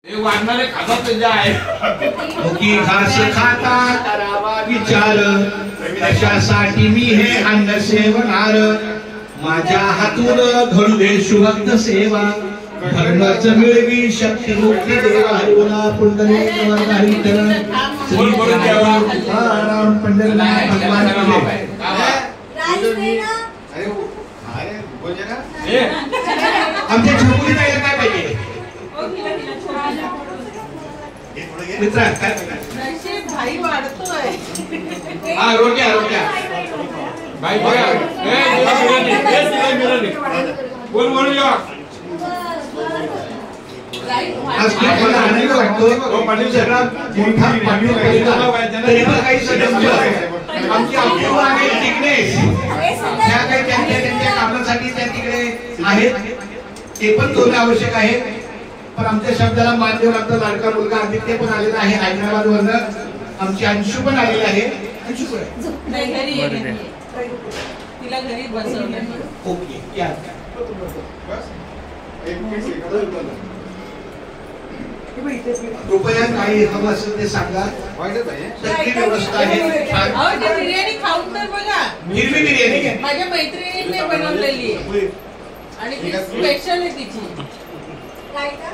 वाढणारे खातात जाय मुकी घास खातात विचार कशासाठी मी हे अन्न सेवनार माझ्या हातून घडू दे शुभक्त सेवा धर्मच मिळवी शक्ती मुक्ती देवा हरिवला पुंडलिक वरदारित श्री तुकाराम पंढरनाथ भगवान आमच्या छकुली ताईला काय पाहिजे मित्रा काय नशीब भाई वाढतोय हा रोट्या रोट्या भाई बघा ए मिरानी बोल बोल या आज मला आनंद वाटतो पाटील सगळा मोठा पाटील तरी पण काही सदस्य आमची अपूर्व आणि टिकनेस त्या काही त्यांच्या कामासाठी त्या तिकडे आहेत ते पण दोन आवश्यक आहे पण आमच्या शब्दाला मान देऊन आमचा लाडका मुलगा आदित्य पण आलेला आहे हैदराबाद वरनं आमची अंशू पण आलेली आहे अंशू तिला घरी बसवलं ओके या कृपया काही हवं असेल ते सांगा सगळी व्यवस्था आहे बिर्याणी खाऊन तर बघा हिरवी बिर्याणी माझ्या मैत्रिणीने बनवलेली आहे आणि स्पेशल आहे तिची काय का